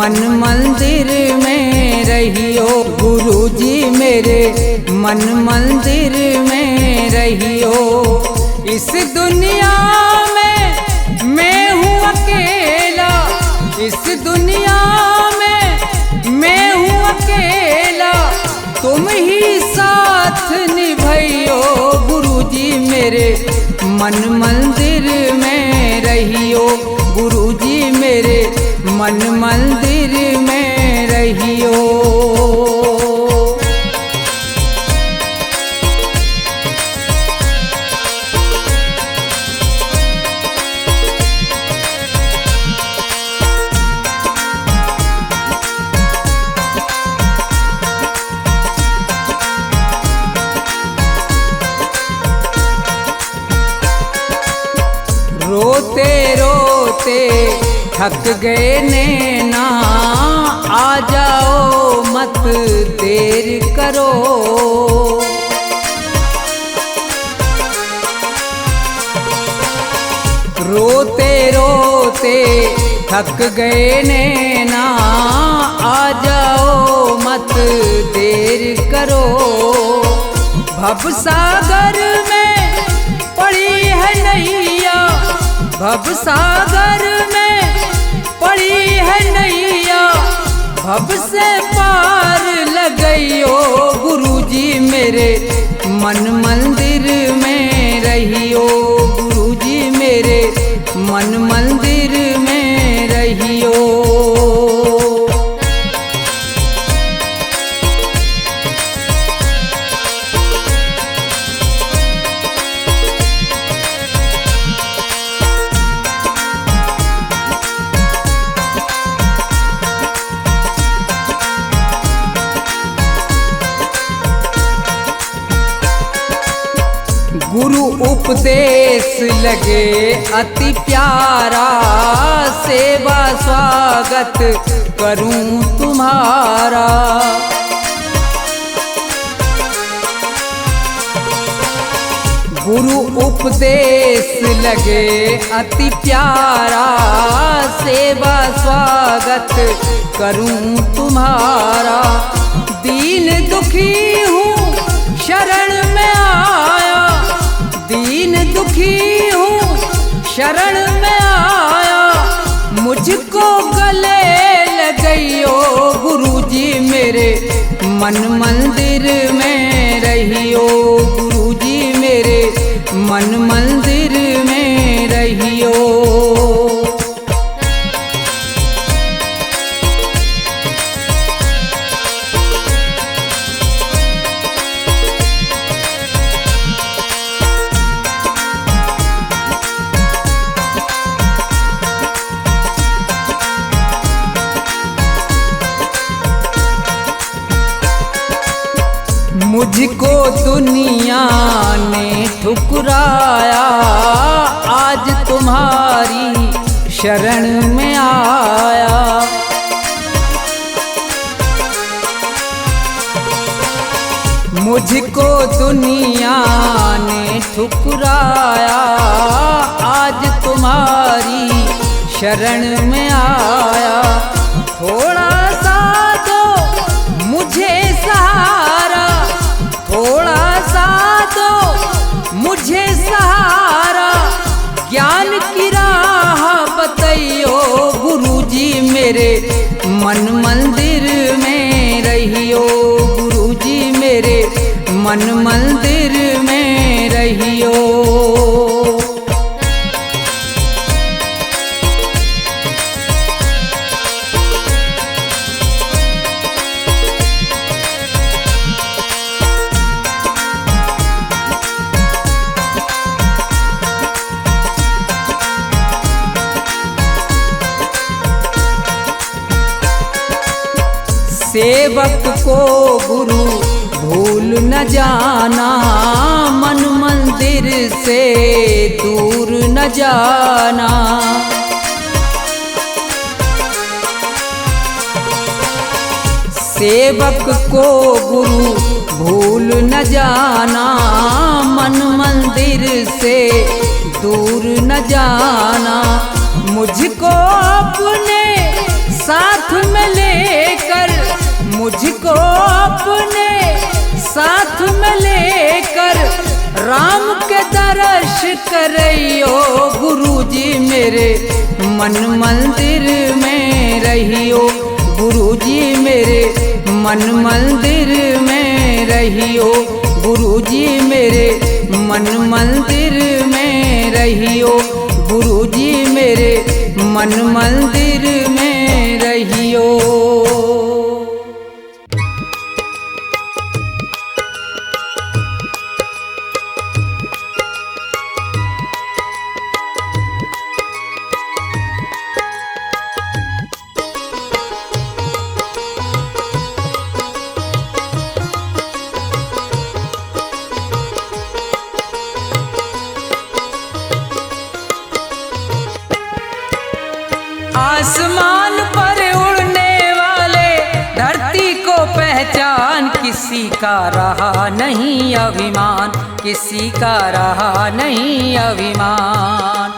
मन मंदिर में रहियो। गुरुजी मेरे मन मंदिर में रहियो। इस दुनिया में मैं हूँ अकेला, इस दुनिया में मैं हूँ अकेला, तुम ही साथ निभाइयो। गुरुजी मेरे मन मंदिर में रहियो। गुरुजी मेरे मन मंदिर में रहियो। रोते रोते थक गए नैना, आ जाओ मत देर करो। रोते रोते थक गए नैना, आ जाओ मत देर करो। भवसागर में पड़ी है नैया, भवसागर में पड़ी है नैया, भव से पार लगइयो। गुरुजी मेरे मन मंदिर में रहियो। गुरुजी मेरे मन मंदिर में रहियो। गुरु उपदेश लगे अति प्यारा, सेवा स्वागत करूं तुम्हारा। गुरु उपदेश लगे अति प्यारा, सेवा स्वागत करूं तुम्हारा। दीन दुखी हूँ शरण में आया, दीन दुखी हूँ शरण में आया, मुझको गले लगइयो। गुरुजी मेरे मन मंदिर में रहियो। गुरुजी मेरे मन मंदिर में रहियो। मुझको दुनिया ने ठुकराया, आज तुम्हारी शरण में आया। मुझको दुनिया ने ठुकराया, आज तुम्हारी शरण में आया। थोड़ा सा दो मुझे सहारा, थोड़ा सा दो मुझे सहारा, ज्ञान की राह बताइयो। गुरुजी मेरे मन मंदिर में रहियो। गुरुजी मेरे मन मंदिर में रहियो। सेवक को गुरु भूल न जाना, मन मंदिर से दूर न जाना। सेवक को गुरु भूल न जाना, मन मंदिर से दूर न जाना। मुझको अपने साथ में लेकर, मुझको अपने साथ में लेकर राम के दर्श करइयो गुरुजी मेरे मन मंदिर में रहियो, गुरुजी मेरे मन मंदिर में रहियो, गुरुजी मेरे मन मंदिर में रहियो, गुरुजी मेरे मन मंदिर में रहियो। आसमान पर उड़ने वाले धरती को पहचान, किसी का रहा नहीं अभिमान, किसी का रहा नहीं अभिमान।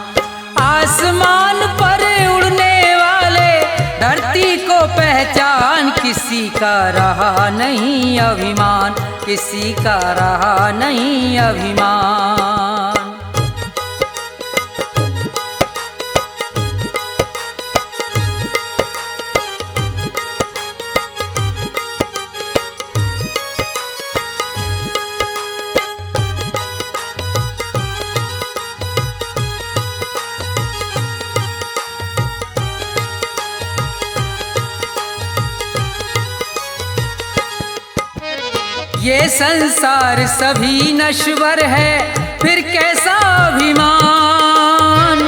आसमान पर उड़ने वाले धरती को पहचान, किसी का रहा नहीं अभिमान, किसी का रहा नहीं अभिमान। ये संसार सभी नश्वर है, फिर कैसा अभिमान।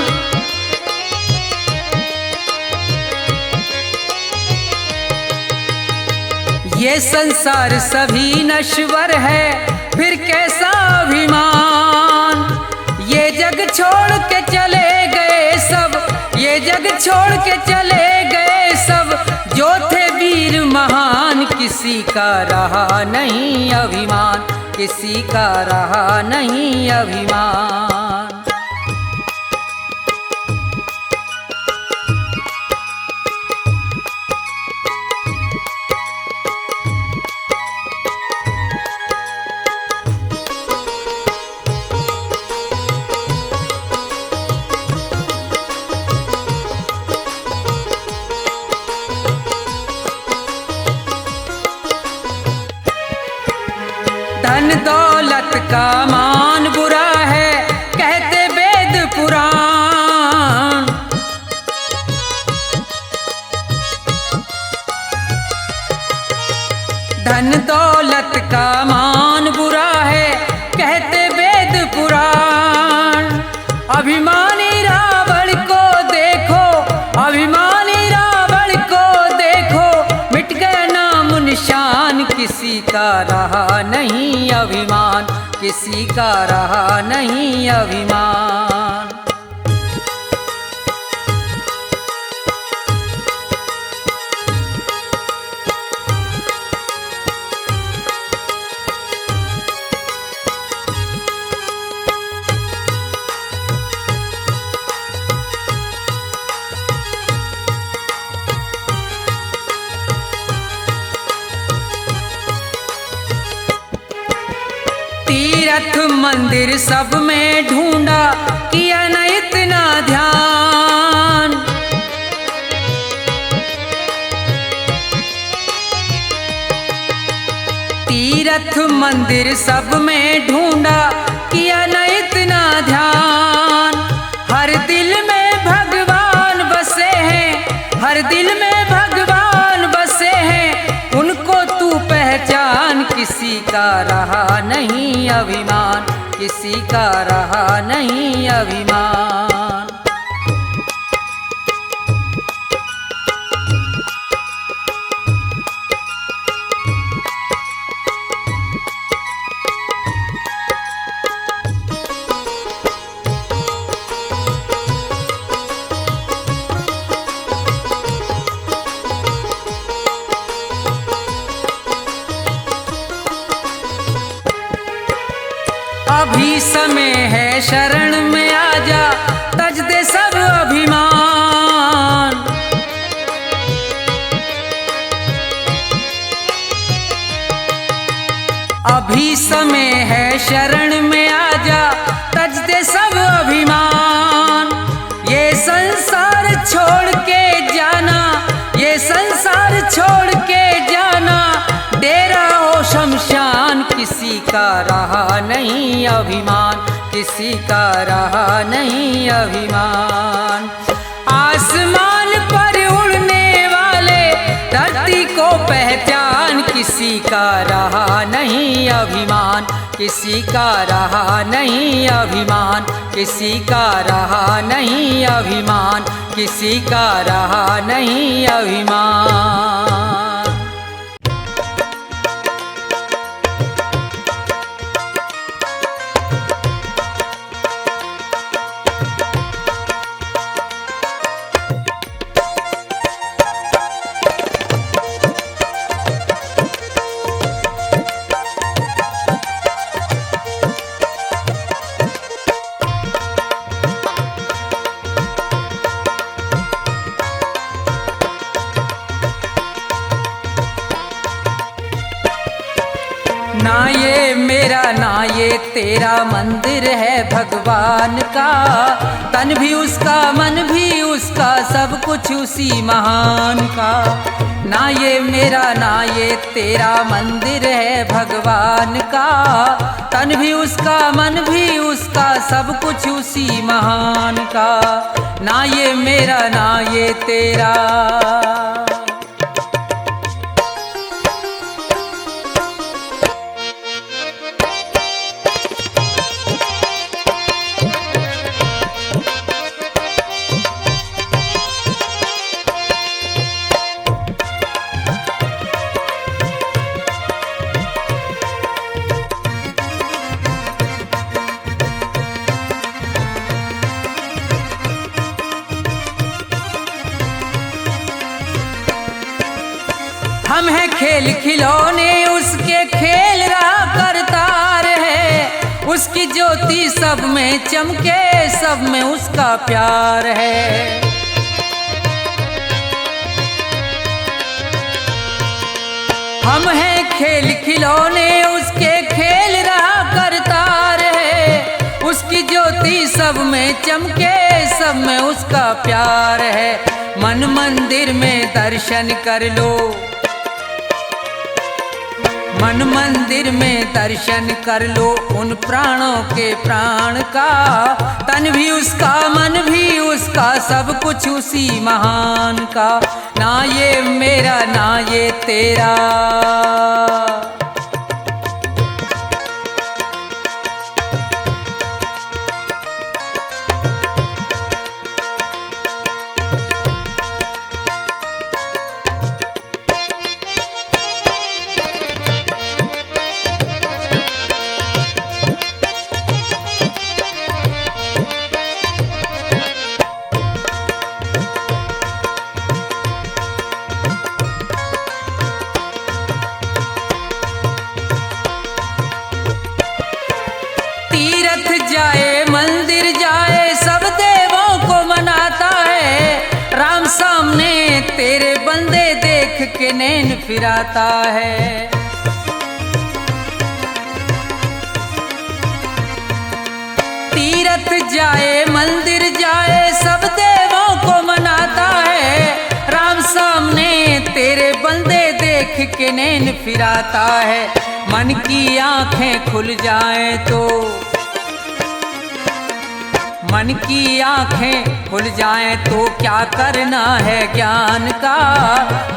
ये संसार सभी नश्वर है, फिर कैसा अभिमान। ये जग छोड़ के चले गए सब, ये जग छोड़ के चले गए सब, जो थे वीर महान, किसी का रहा नहीं अभिमान, किसी का रहा नहीं अभिमान। धन दौलत का मान बुरा है, कहते वेद पुराण। धन दौलत का मान बुरा है, कहते वेद पुराण। अभिमानी रावण को देखो, अभिमानी रावण को देखो, मिट गया नाम निशान, किसी का रहा नहीं अभिमान, किसी का रहा नहीं अभिमान। तीर्थ मंदिर सब में ढूंढा, किया न इतना ध्यान। तीर्थ मंदिर सब में ढूंढा, किया न इतना ध्यान। हर दिल में भगवान बसे हैं, हर दिल में भगवान बसे हैं, उनको तू पहचान, किसी का रहा नहीं अभिमान, किसी का रहा नहीं अभिमान। अभी समय है शरण में आजा, तज दे सब अभिमान। अभी समय है शरण में आजा, तज दे सब अभिमान। ये संसार छोड़ के जाना, ये संसार छोड़ के जाना, डेरा हो शमशान, किसी का रहा नहीं अभिमान, किसी का रहा नहीं अभिमान। आसमान पर उड़ने वाले धरती को पहचान, किसी का रहा नहीं अभिमान, किसी का रहा नहीं अभिमान, किसी का रहा नहीं अभिमान, किसी का रहा नहीं अभिमान। ना ये मेरा ना ये तेरा मंदिर है भगवान का, तन भी उसका मन भी उसका, सब कुछ उसी महान का। ना ये मेरा ना ये तेरा मंदिर है भगवान का, तन भी उसका मन भी उसका, सब कुछ उसी महान का। ना ये मेरा ना ये तेरा। हम हैं खेल खिलौने उसके, खेल रहा करतार है, उसकी ज्योति सब में चमके, सब में उसका प्यार है। हम हैं खेल खिलौने उसके, खेल रहा करतार है, उसकी ज्योति सब में चमके, सब में उसका प्यार है। मन मंदिर में दर्शन कर लो, मन मंदिर में दर्शन कर लो उन प्राणों के प्राण का, तन भी उसका मन भी उसका, सब कुछ उसी महान का। ना ये मेरा ना ये तेरा। जाए मंदिर जाए सब देवों को मनाता है, राम सामने तेरे बंदे देख के नैन फिराता है। तीरथ जाए मंदिर जाए सब देवों को मनाता है, राम सामने तेरे बंदे देख के नैन फिराता है। मन की आंखें खुल जाएं तो, मन की आंखें खुल जाएं तो क्या करना है ज्ञान का,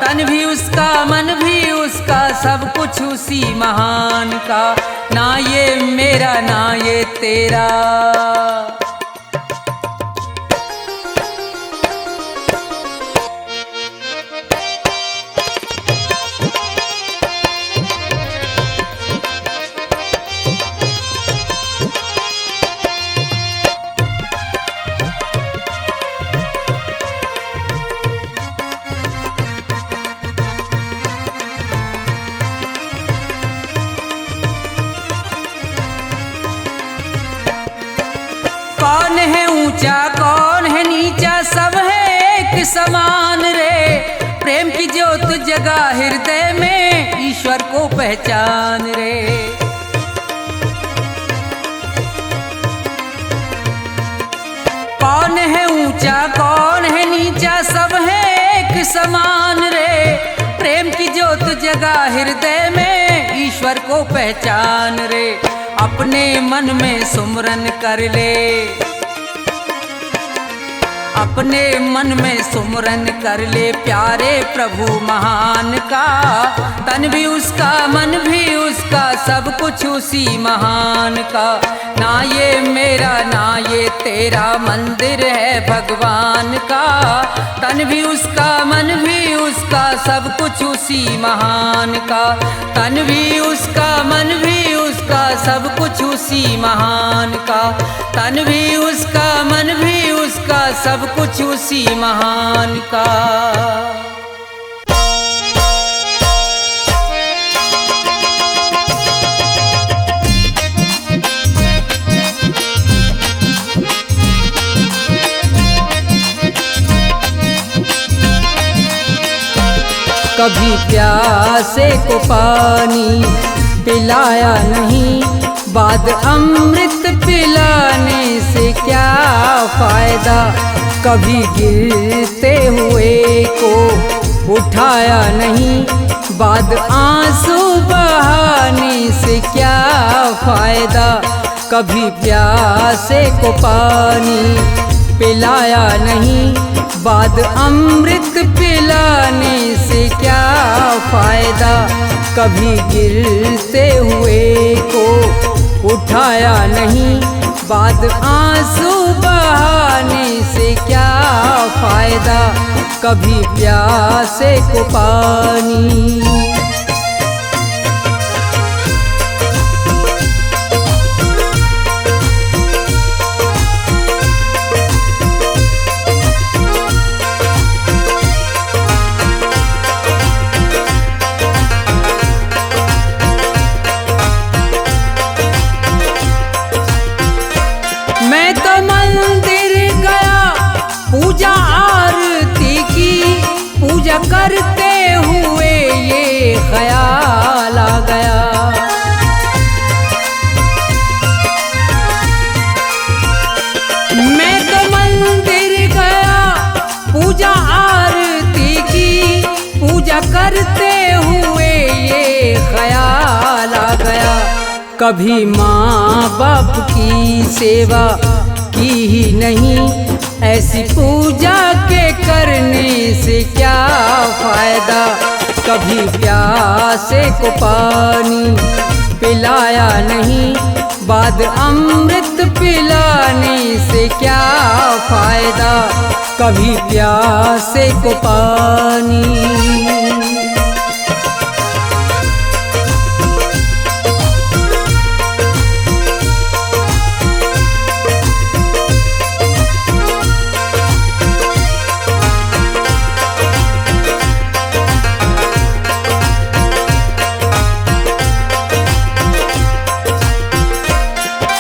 तन भी उसका मन भी उसका, सब कुछ उसी महान का। ना ये मेरा ना ये तेरा। कौन है ऊंचा कौन है नीचा, सब है एक समान रे। प्रेम की ज्योत जगा हृदय में, ईश्वर को पहचान रे। एक समान रे। प्रेम की ज्योत जगा हृदय में, ईश्वर को पहचान रे। अपने मन में सुमरन कर ले, अपने मन में सुमरन कर ले प्यारे प्रभु महान का। तन भी उसका, मन भी उसका, सब कुछ उसी महान का। ना ये मेरा ना ये तेरा मंदिर है भगवान का। तन भी उसका, मन भी उसका, सब कुछ उसी महान का। तन भी उसका, मन भी उसका, सब कुछ उसी महान का। तन भी उसका, मन भी उसका, सब कुछ उसी महान का। कभी प्यासे को पानी पिलाया नहीं, बाद अमृत पिलाने से क्या फायदा। कभी गिरते हुए को उठाया नहीं, बाद आंसू बहाने से क्या फायदा। कभी प्यासे को पानी पिलाया नहीं, बाद अमृत पिलाने से क्या फायदा। कभी गिरते हुए को उठाया नहीं, बाद आंसू बहाने से क्या फायदा। कभी प्यासे को पानी। मैं तो मंदिर गया, पूजा आरती की, पूजा करते हुए ये ख्याल आ गया। मैं तो मंदिर गया, पूजा आरती की, पूजा करते हुए ये ख्याल आ गया। कभी माँ बाप की सेवा की ही नहीं, ऐसी पूजा के करने से क्या फायदा। कभी प्यासे को पानी पिलाया नहीं, बाद अमृत पिलाने से क्या फायदा। कभी प्यासे को पानी।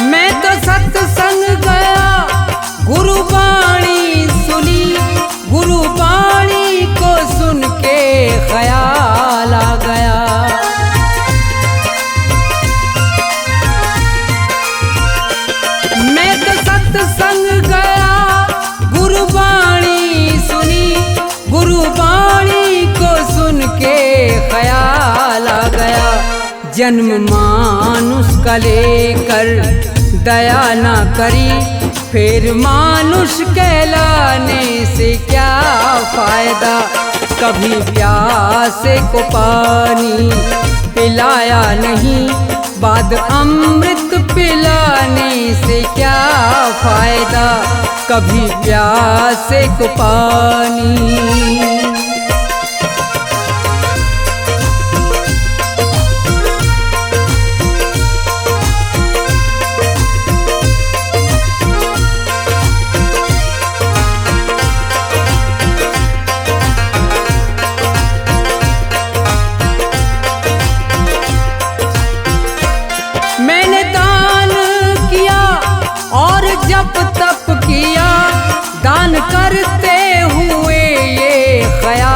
मैं तो सत्संग गया, गुरुवाणी सुनी, गुरुवाणी को सुन के ख्याल आ गया। मैं तो सत्संग गया, गुरुवाणी सुनी, गुरुवाणी को सुन के ख्याल आ गया। जन्म मानुष का लेकर दया ना करी, फिर मानुष कहलाने से क्या फायदा। कभी प्यासे को पानी पिलाया नहीं, बाद अमृत पिलाने से क्या फायदा। कभी प्यासे को पानी। मैंने दान किया और जप तप किया, दान करते हुए ये ख्याल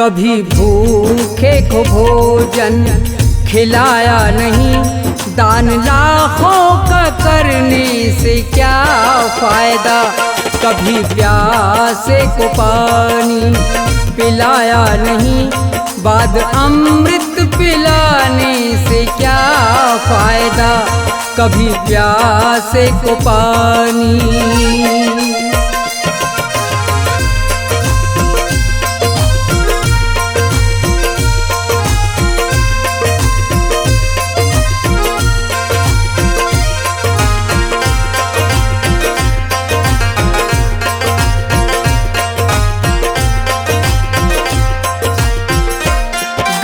कभी भूखे को भोजन खिलाया नहीं, दान लाखों का करने से क्या फायदा। कभी प्यासे को पानी पिलाया नहीं, बाद अमृत पिलाने से क्या फायदा। कभी प्यासे को पानी।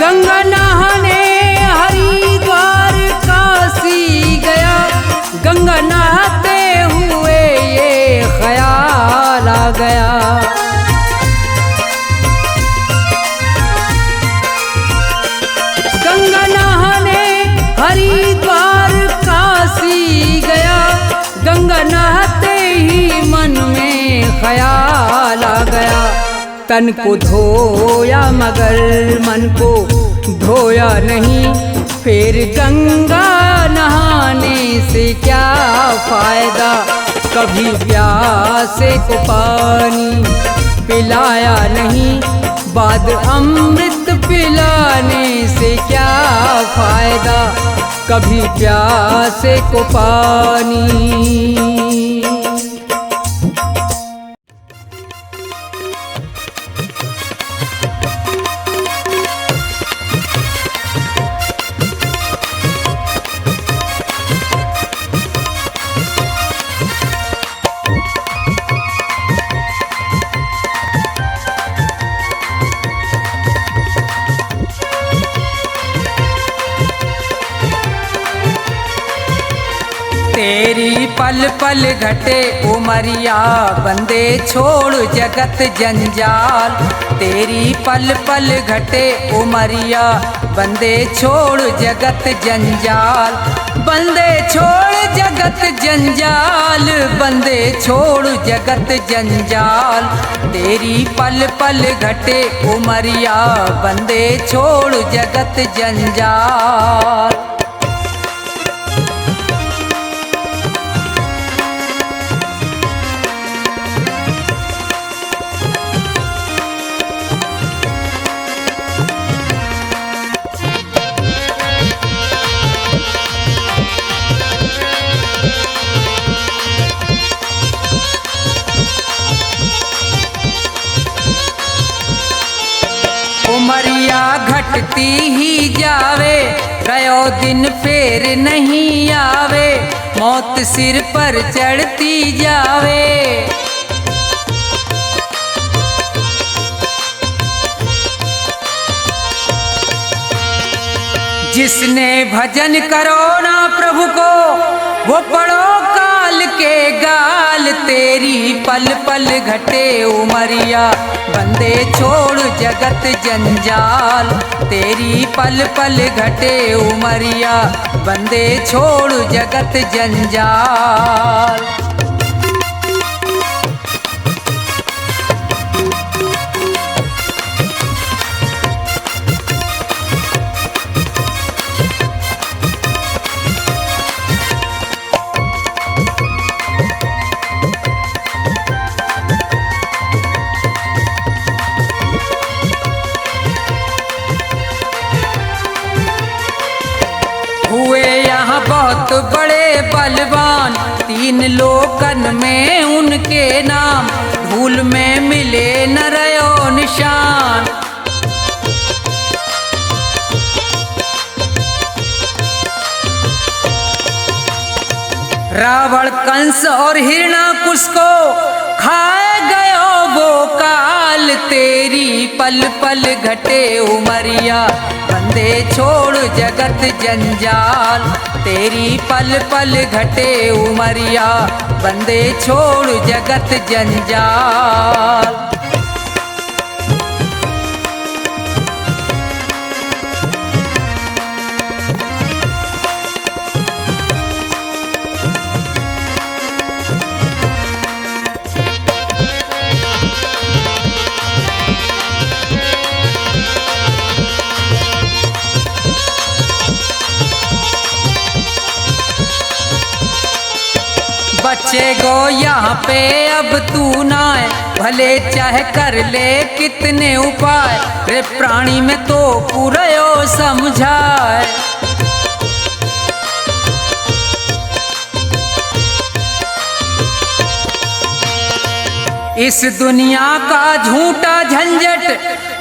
गंगा नहाने हरिद्वार काशी गया, गंगा नहाते हुए ये ख्याल आ गया। गंगा नहाने हरिद्वार काशी गया, गंगा नहाते ही मन में ख्याल आ गया। तन को धोया मगर मन को धोया नहीं, फिर गंगा नहाने से क्या फायदा। कभी प्यासे को पानी पिलाया नहीं, बाद अमृत पिलाने से क्या फायदा। कभी प्यासे को पानी। तेरी पल पल घटे उमरिया, बंदे छोड़ जगत जंजाल। तेरी पल पल घटे उमरिया, बंदे छोड़ जगत जंजाल। बंदे छोड़ जगत जंजाल, बंदे छोड़ जगत जंजाल। तेरी पल पल घटे उमरिया, बंदे छोड़ जगत जंजाल। उमरिया घटती ही जावे, गयो दिन फिर नहीं आवे। मौत सिर पर चढ़ती जावे। जिसने भजन करो ना प्रभु को, वो पढ़ो काल के गाल। तेरी पल पल घटे उमरिया, बंदे छोड़ जगत जंजाल। तेरी पल पल घटे उमरिया, बंदे छोड़ जगत जंजाल। हुए यहाँ बहुत बड़े बलवान, तीन लोकन में उनके नाम। धूल में मिले न रयो निशान। रावण कंस और हिरणाकुश को खाए गयो वो काल। तेरी पल पल घटे उमरिया, बंदे छोड़ जगत जंजाल। तेरी पल पल घटे उमरिया, बंदे छोड़ जगत जंजाल। बच्चे गो यहाँ पे अब तू ना है, भले चाहे कर ले कितने उपाय, रे प्राणी में तो पूरा समझाए। इस दुनिया का झूठा झंझट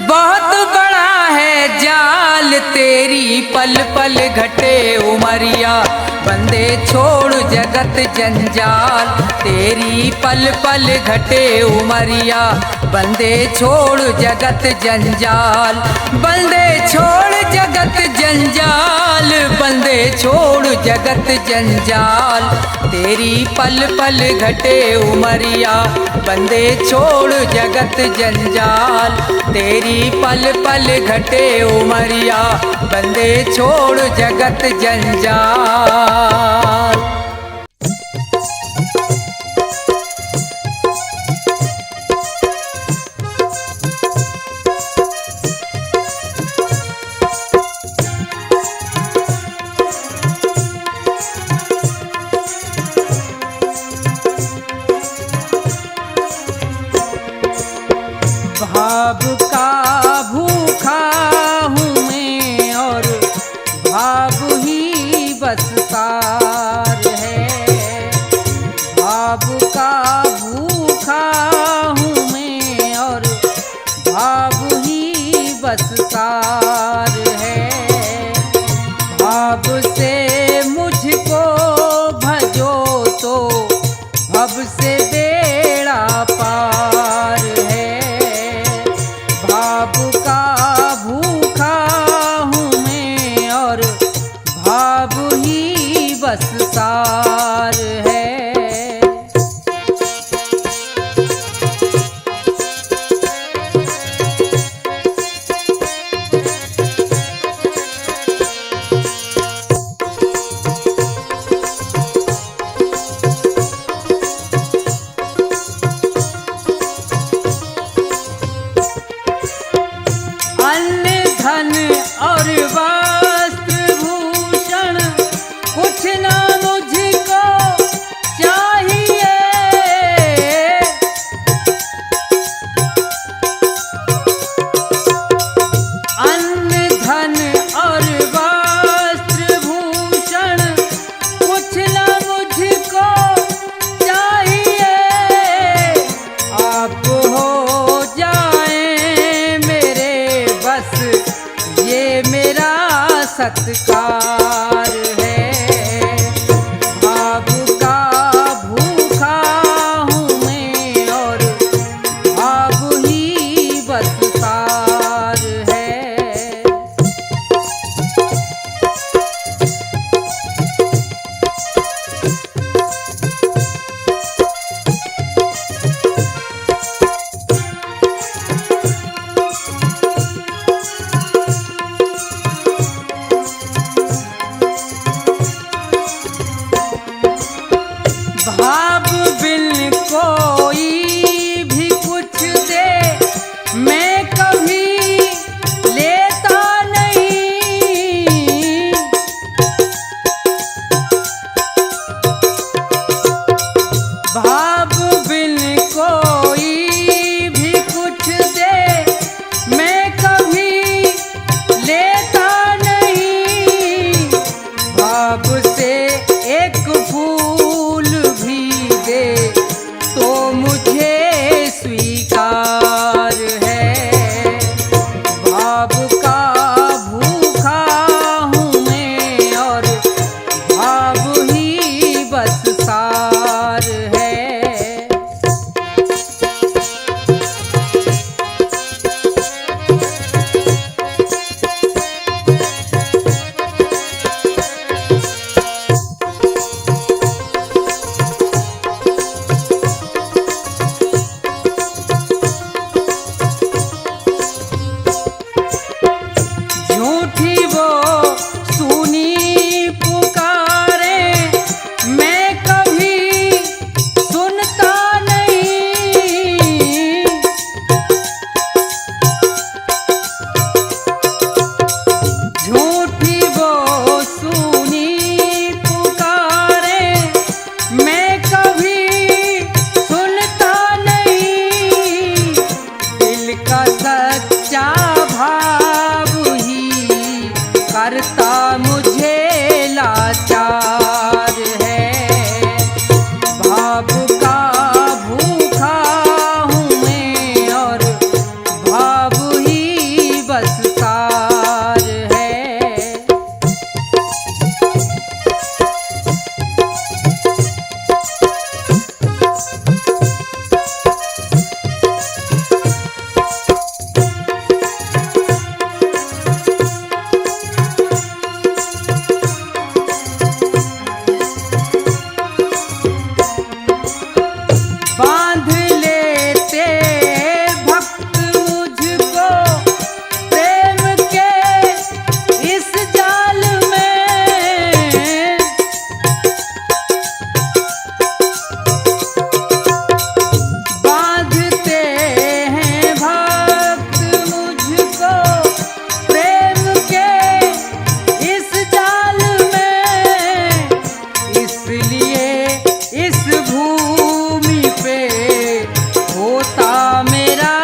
बहुत बड़ा है जाल, तेरी पल पल घटे उमरिया बंदे छोड़ जगत जंजाल, तेरी पल पल घटे उमरिया बंदे छोड़ जगत जंजाल, बंदे छोड़ जगत जंजाल, बंदे छोड़ जगत जंजाल, तेरी पल पल घटे उमरिया बंदे छोड़ जगत जंजाल, तेरी पल पल घटे उमरिया बंदे छोड़ जगत जंजाल। भाव का भूखा हूँ मैं और भाव ही बस सार है, भाव का भूखा हूँ मैं और भाव ही बस सार है, भाव से मुझको भजो तो भव से बेड़ा पार है, भाव का भूखा हूँ मैं और भाव ही बस सार है। अन्न धन और वस्त्र भूषण कुछ ना मुझको चाहिए, अन्न धन और वस्त्र भूषण कुछ ना मुझको चाहिए, आप हो जाए मेरे बस ये मेरा सत्कार है, भाव का भूखा हूँ मैं और भाव ही बस सार है। भाव बिन कोई भी कुछ दे मैं कभी लेता नहीं, भाव बिन कोई भी कुछ दे मैं कभी लेता नहीं, भाव से एक फूल भी दे तो मुझे स्वीकार है, भाव का भूखा हूँ मैं और भाव ही बस सार है। करता मुझे लाचार है। भाव का भूखा हूँ मैं और भाव ही बस सार है। बांध लेते भक्त मुझको प्रेम के इस जाल में, बांधते हैं भक्त मुझको प्रेम के इस जाल में। इसलिए इस भूमि पे होता मेरा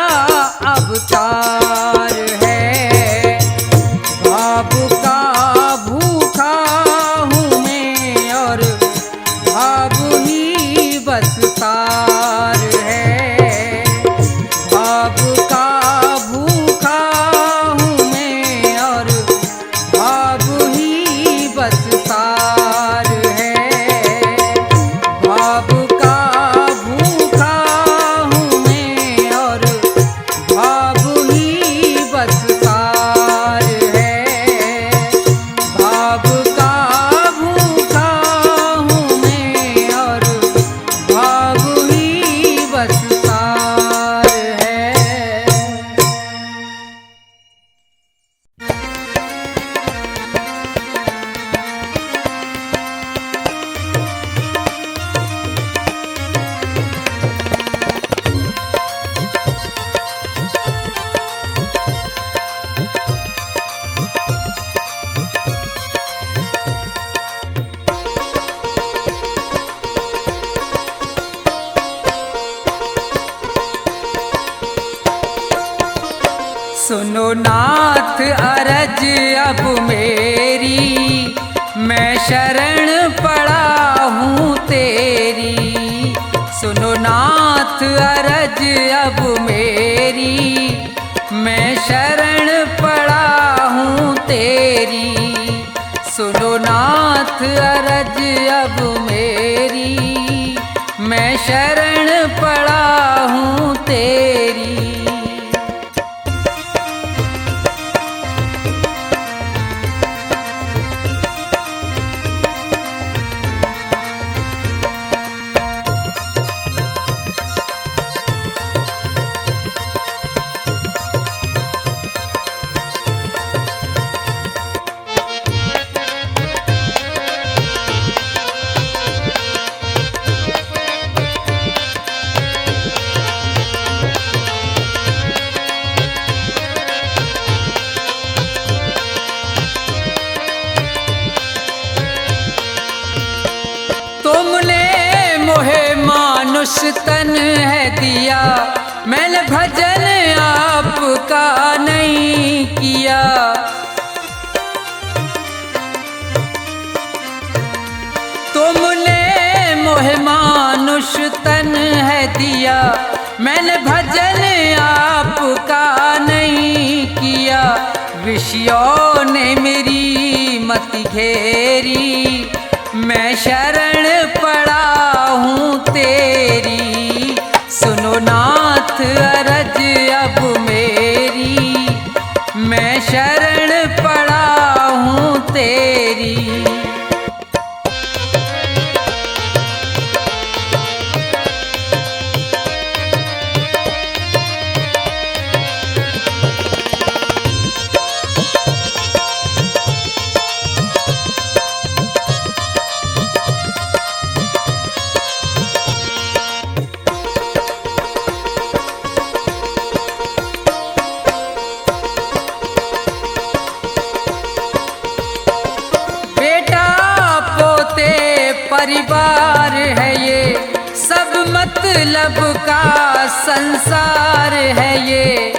अवतार है। भाव का भूखा हूँ मैं और भाव ही बस सार है। भाव का भूखा हूँ मैं और भाव ही बस सार है। भाव का भूखा हूँ मैं और भाव ही बस सार है। भाव का भूखा हूँ मैं और भाव ही बस सार है। सुनो नाथ अरज अब मेरी, मैं शरण पड़ा हूँ तेरी। सुनो नाथ अरज अब मेरी, मैं शरण पड़ा हूँ तेरी। सुनो नाथ अरज अब मेरी, मैं शरण पड़ा हूँ तेरी। मानुष तन है दिया, मैंने भजन आपका नहीं किया। तुमने मोहे मानुष तन है दिया, मैंने भजन आपका नहीं किया। विषयों ने मेरी मति घेरी, मैं शरण पड़ा हूँ तेरी। सुनो नाथ अरज अब मेरी, मैं शरण पड़ा हूँ तेरी। परिवार है ये, सब मतलब का संसार है ये।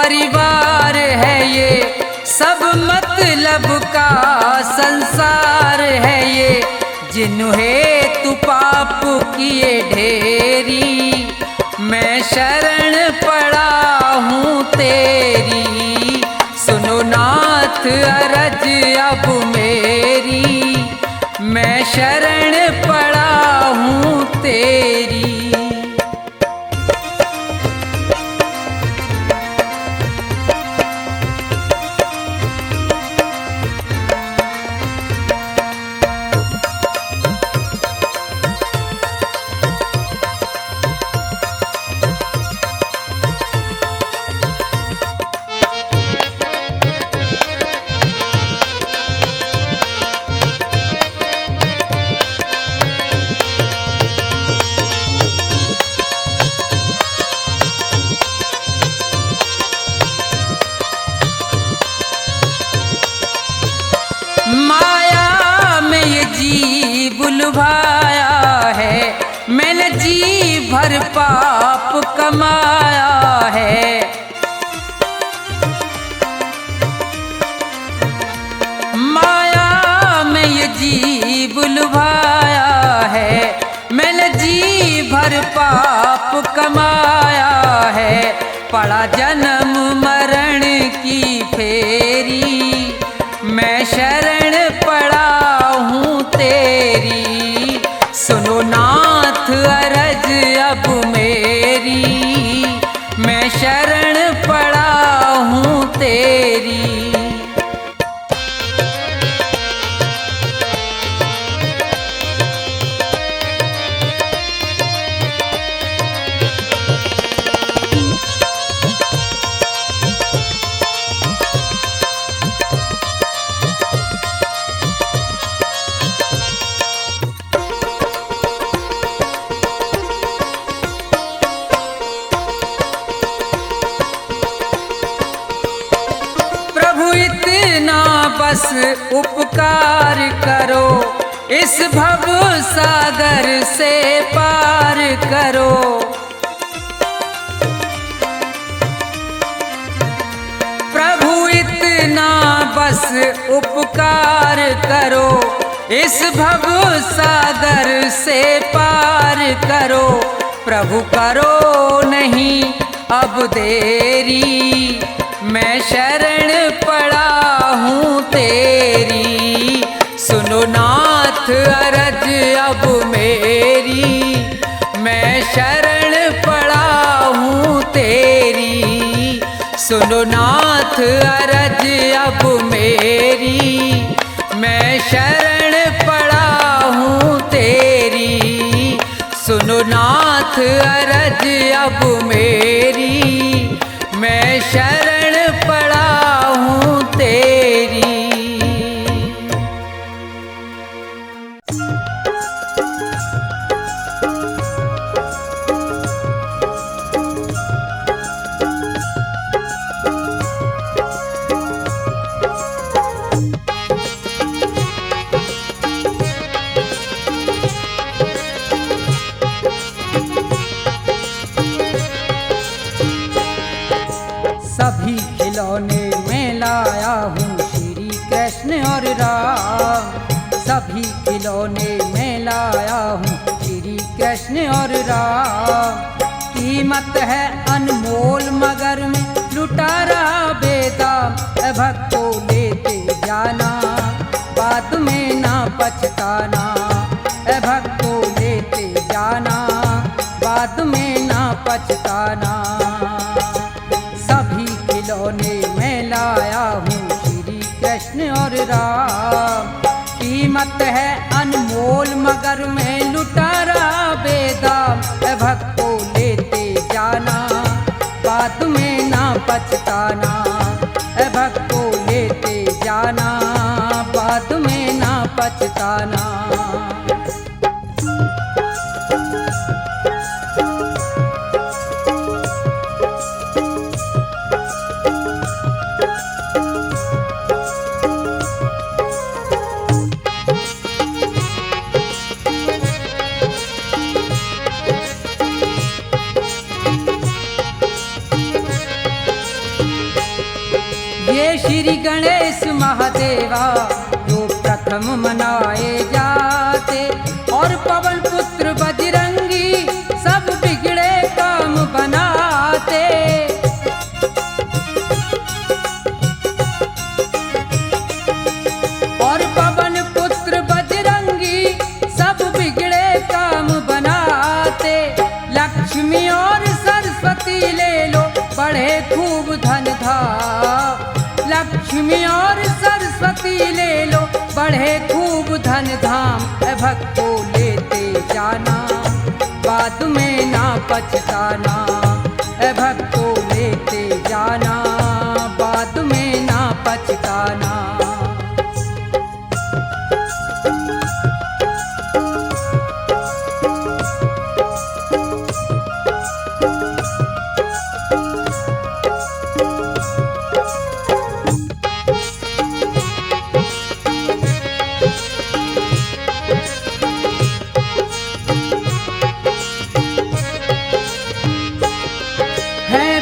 परिवार है ये, सब मतलब का संसार है ये। जिन्हें तू पाप किए ढेरी, मैं शरण पड़ा हूँ तेरी। सुनो नाथ अरज अब मेरी, मैं शरण पड़ा हूँ तेरी। माया में ये जी बुलवाया है, मैंने जी भर पाप कमाया है। माया में ये जी बुलवाया है, मैंने जी भर पाप कमाया है। पड़ा जन्म मरण की फेरी, मैं शरण पड़ा हूँ तेरी। सुनो नाथ अरज अब मेरी, मैं शरण पड़ा हूँ तेरी। बस उपकार करो, इस भव सागर से पार करो। प्रभु इतना बस उपकार करो, इस भव सागर से पार करो। प्रभु करो नहीं अब देरी, मैं शरण पड़ा हूँ तेरी। सुनो नाथ अरज अब मेरी, मैं शरण पड़ा हूँ तेरी। सुनो नाथ अरज अब मेरी, मैं शरण पड़ा हूँ तेरी। सुनो नाथ अरज अब मेरी, मैं शरण पड़ा हूँ तेरी। सभी खिलौने में लाया हूँ श्री कृष्ण और राम। सभी खिलौने में लाया हूँ श्री कृष्ण और राम। कीमत है अनमोल मगर में लुटारा बेदाम। भक्तों लेते जाना बाद में ना पछताना। भक्तों लेते जाना बाद में ना पछताना। सभी खिलौने में लाया हूँ श्री कृष्ण और राम। कीमत है अनमोल मगर में लुटारा बेदाम। भक्तों लेते जाना बाद में ना पछताना। भक्तों लेते जाना बाद में ना पछताना। श्री गणेश महादेवा जो प्रथम मनाए जाते, और पवन पुत्र बजरंगी सब बिगड़े काम बनाते। और पवन पुत्र बजरंगी सब बिगड़े काम बनाते। लक्ष्मी और सरस्वती ले लो बढ़े खूब धन धाम। लक्ष्मी और सरस्वती ले लो बढ़े खूब धन धाम। भक्तों लेते जाना बाद में ना पछताना। भक्तों लेते जाना बाद में ना पछताना।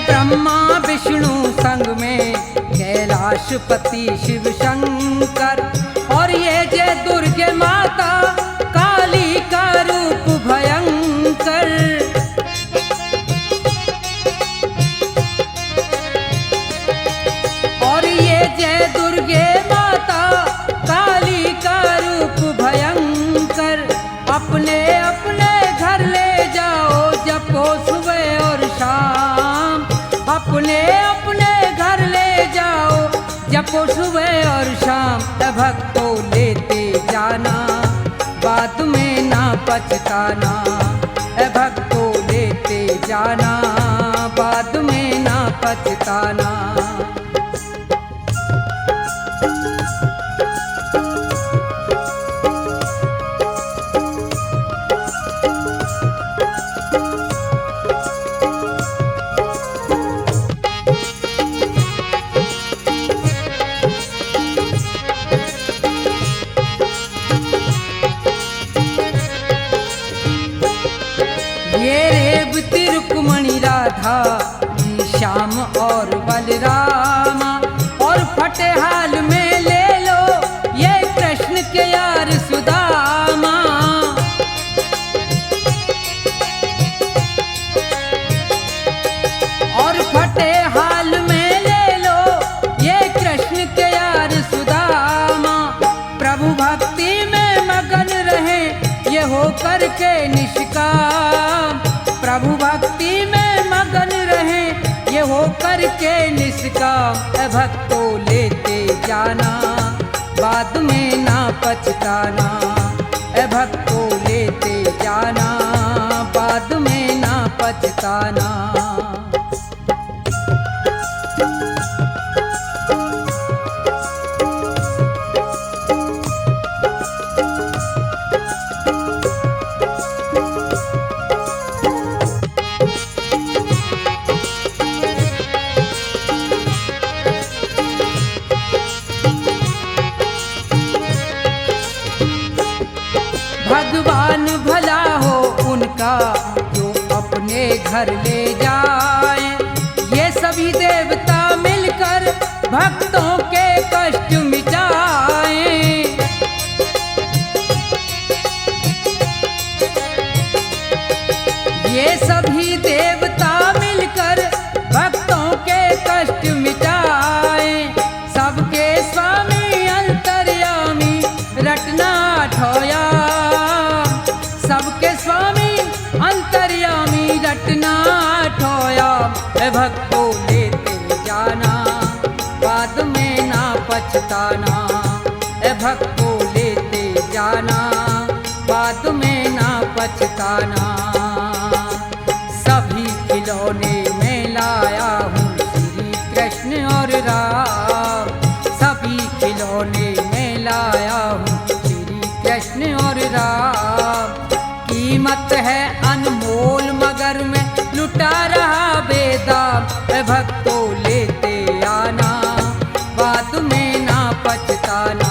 ब्रह्मा विष्णु संग में कैलाशपति शिव शंकर, और ये जय दुर्गे माता काली का रूप भयंकर। और ये जय दुर्गे माता काली का रूप भयंकर। अपने अपने घर ले जाओ जपो सुबह और शाम। अपने अपने घर ले जाओ जपो सुबह और शाम। भक्तों लेते जाना बाद में ना पछताना। भक्तों लेते जाना बाद में ना पछताना। ये रेवती रुक्मणी राधा श्याम और बलरामा, और फटेहाल में ले लो ये कृष्ण के यार सुदामा। और फटेहाल में ले लो ये कृष्ण के यार सुदामा। प्रभु भक्ति में मगन रहे ये हो करके निष्काम। प्रभु भक्ति में मगन रहे ये हो करके निष्काम। भक्तों लेते जाना बाद में ना पछताना। भक्तों लेते जाना बाद में ना पछताना। भगवान भला हो उनका जो अपने घर ले जाए। ये सभी देवता मिलकर भक्तों के कष्ट मिटाएं। ये सभी देवता मिलकर भक्तों के कष्ट मिटाएं। सबके स्वामी अंतर्यामी रटना ठोया। सबके स्वामी अंतर्यामी रटना ठोया। भक्तों लेते जाना बाद में ना पछताना। भक्तों लेते जाना बाद में ना पछताना। सभी खिलौने में लाया हूँ श्री कृष्ण और राम। सभी खिलौने में लाया हूँ श्री कृष्ण और राम। कीमत है अनमोल मगर मैं लुटा रहा बेदाम। भक्तों लेते आना बाद में ना पछताना।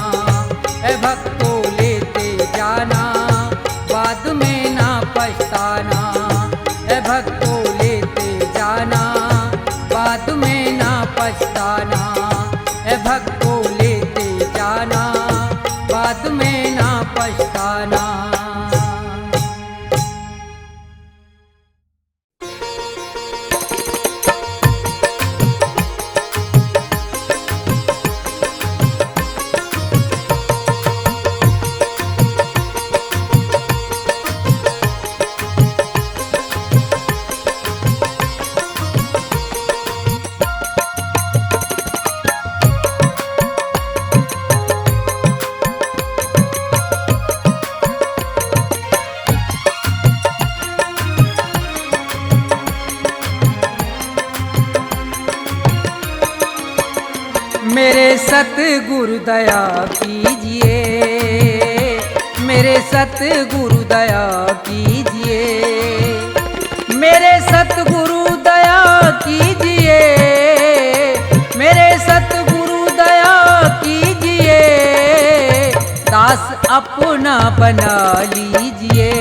भक्तों लेते जाना बाद में ना पछताना। भक्तों लेते जाना बाद में ना पछताना। मेरे सतगुरु दया कीजिए, मेरे सतगुरु दया कीजिए, मेरे सतगुरु दया कीजिए, मेरे सतगुरु दया कीजिए, दास अपना बना लीजिए,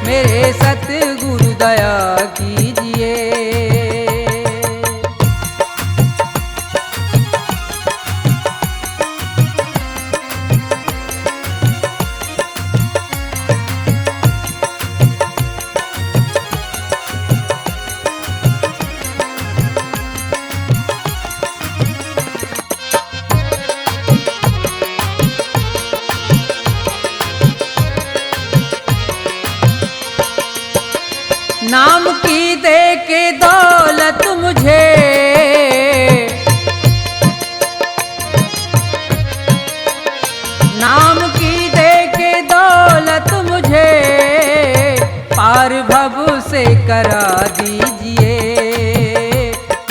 मेरे सतगुरु दया कीजिए। नाम की दे के दौलत मुझे, नाम की दे के दौलत मुझे, पार भव से करा दीजिए,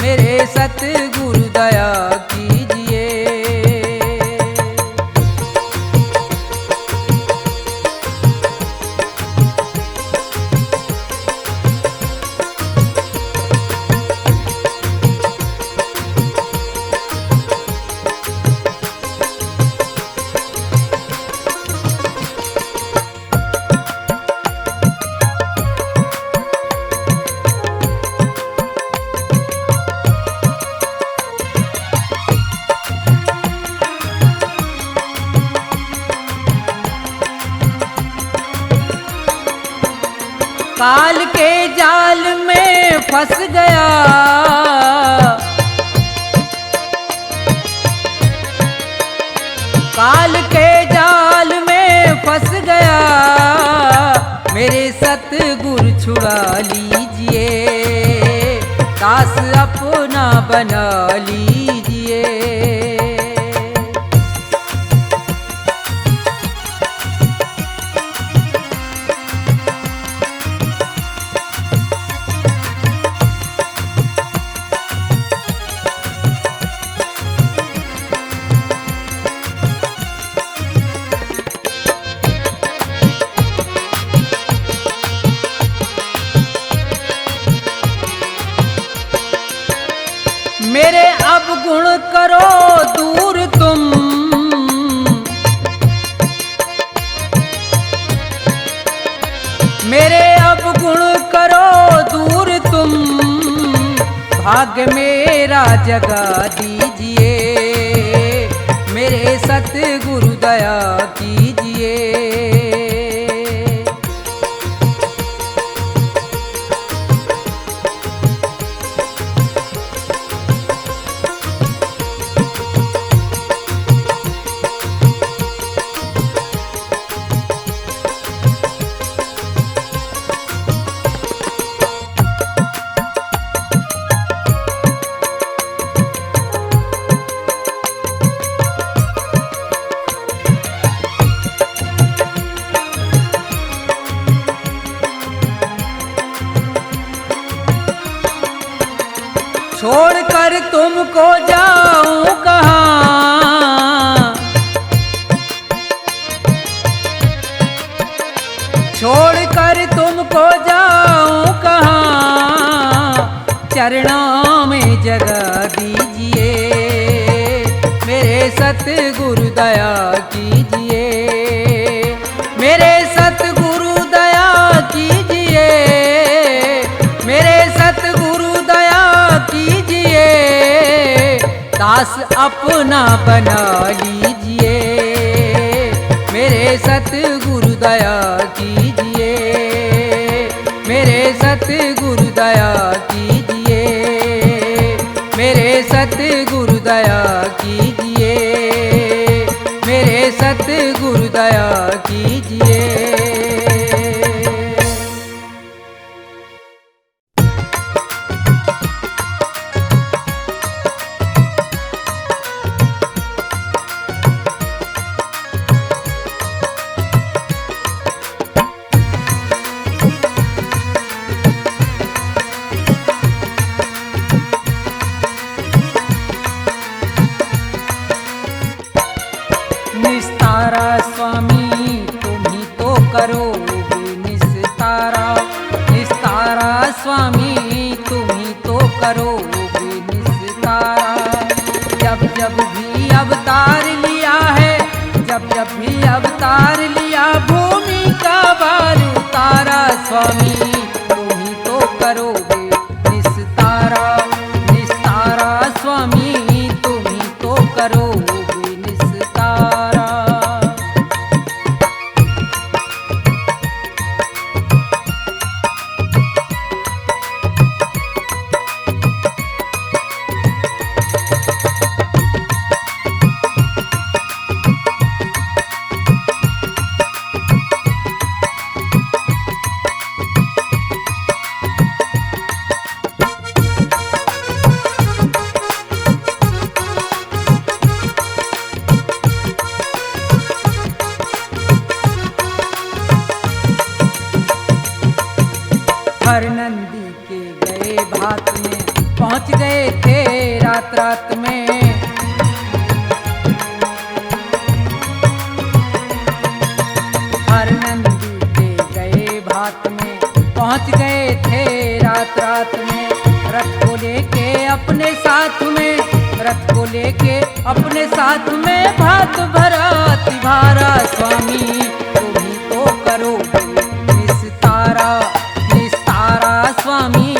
मेरे सतगुरु दया कीजिए। काल के जाल में फंस गया, काल के जाल में फंस गया, मेरे सतगुरु छुड़ा लीजिए, दास अपना बना लीजिए। मेरे अब गुण करो दूर तुम, मेरे अब गुण करो दूर तुम, भाग्य मेरा जगा दीजिए, मेरे सतगुरु दया कीजिए। छोड़कर तुमको जाऊं कहाँ, छोड़कर तुमको जाऊं कहाँ, चरणों में जगा दीजिए, मेरे सतगुरु दया कीजिए, मेरे सतगुरु दया कीजिए, मेरे सतगुरु दया कीजिए, दास अपना बना लीजिए, मेरे सतगुरु दया कीजिए, मेरे सतगुरु दया कीजिए, मेरे सतगुरु दया कीजिए, मेरे सतगुरु दया कीजिए। स्वामी तुम ही तो करोगे निस्तारा। जब जब भी अवतार लिया है, जब जब भी अवतार लिया, भूमि का भार उतारा स्वामी तुम ही तो करोगे निस्तारा। निस्तारा स्वामी तुम ही तो करोगे निस्तारा। हर नंदी के गए भात में, पहुंच गए थे रात रात में। हर नंदी के गए भात में, पहुंच गए थे रात रात में। रथ को लेके अपने साथ में, रथ को लेके अपने साथ में, भात भरा तिभारा स्वामी तुम ही तो करोगे निस्तारा। निस्तारा स्वामी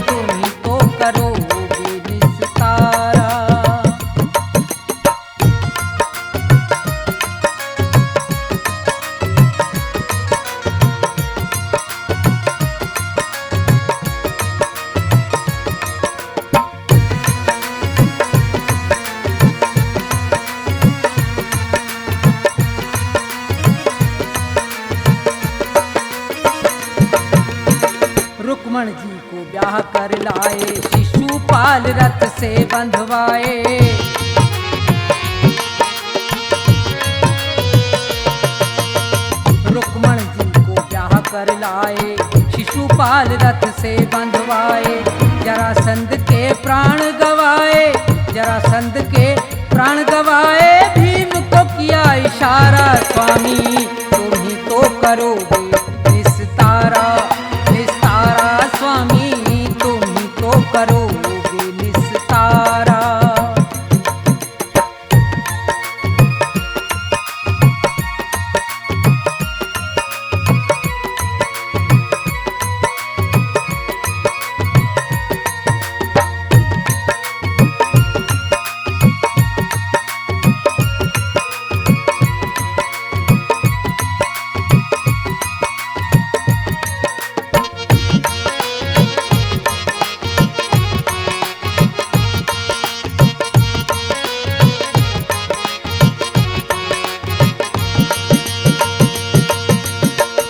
तुम ही तो करोगे निस्तारा। रुक्मण जी को ब्याह कर लाए, शिशुपाल रथ से बंधवाए। रुक्मण जी को ब्याह कर लाए, शिशुपाल रथ से बंधवाए। जरासंध के प्राण गवाए, जरासंध के प्राण गवाए। भीम को किया इशारा स्वामी तुम ही तो करोगे निस्तारा। निस्तारा स्वामी तुम ही तो करोगे निस्तारा।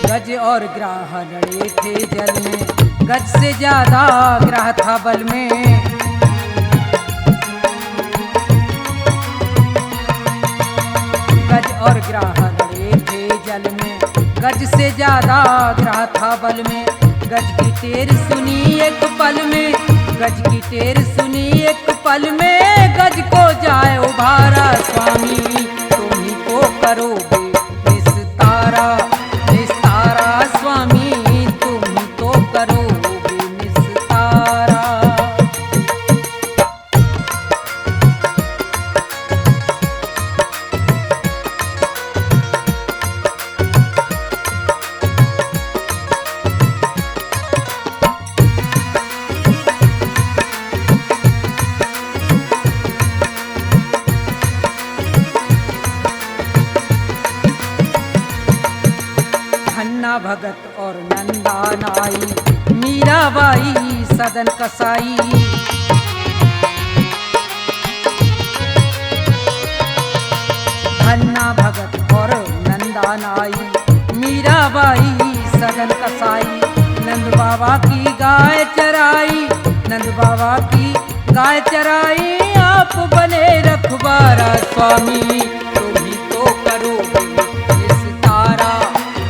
गज और ग्राह लड़े थे जल में, गज से ज्यादा ग्राह था बल में। गज और ग्राह लड़े थे जल में, गज से ज्यादा ग्राह था बल में। गज की टेर सुनी एक पल में, गज की टेर सुनी एक पल में। गज को जाए उभारा स्वामी तुम ही तो करोगे निस्तारा। निस्तारा स्वामी तुम ही तो करोगे निस्तारा। धन्ना भगत और नंदा नाई, मीराबाई सदन कसाई। धन्ना भगत और नंदा नाई, मीराबाई सदन कसाई। नंद बाबा की गाय चराई, नंद बाबा की गाय चराई। आप बने रखवारा स्वामी तुम ही तो करोगे निस्तारा।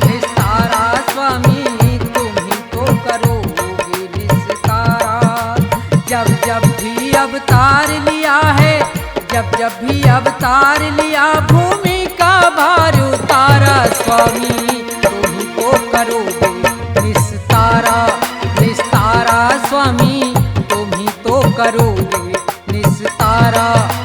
निस्तारा स्वामी तुम ही तो करोगे निस्तारा। जब जब भी अवतार लिया है, जब जब भी अवतार लिया, भूमि का भार उतारा स्वामी तुम ही तो करोगे निस्तारा। निस्तारा करोगे निस्तारा।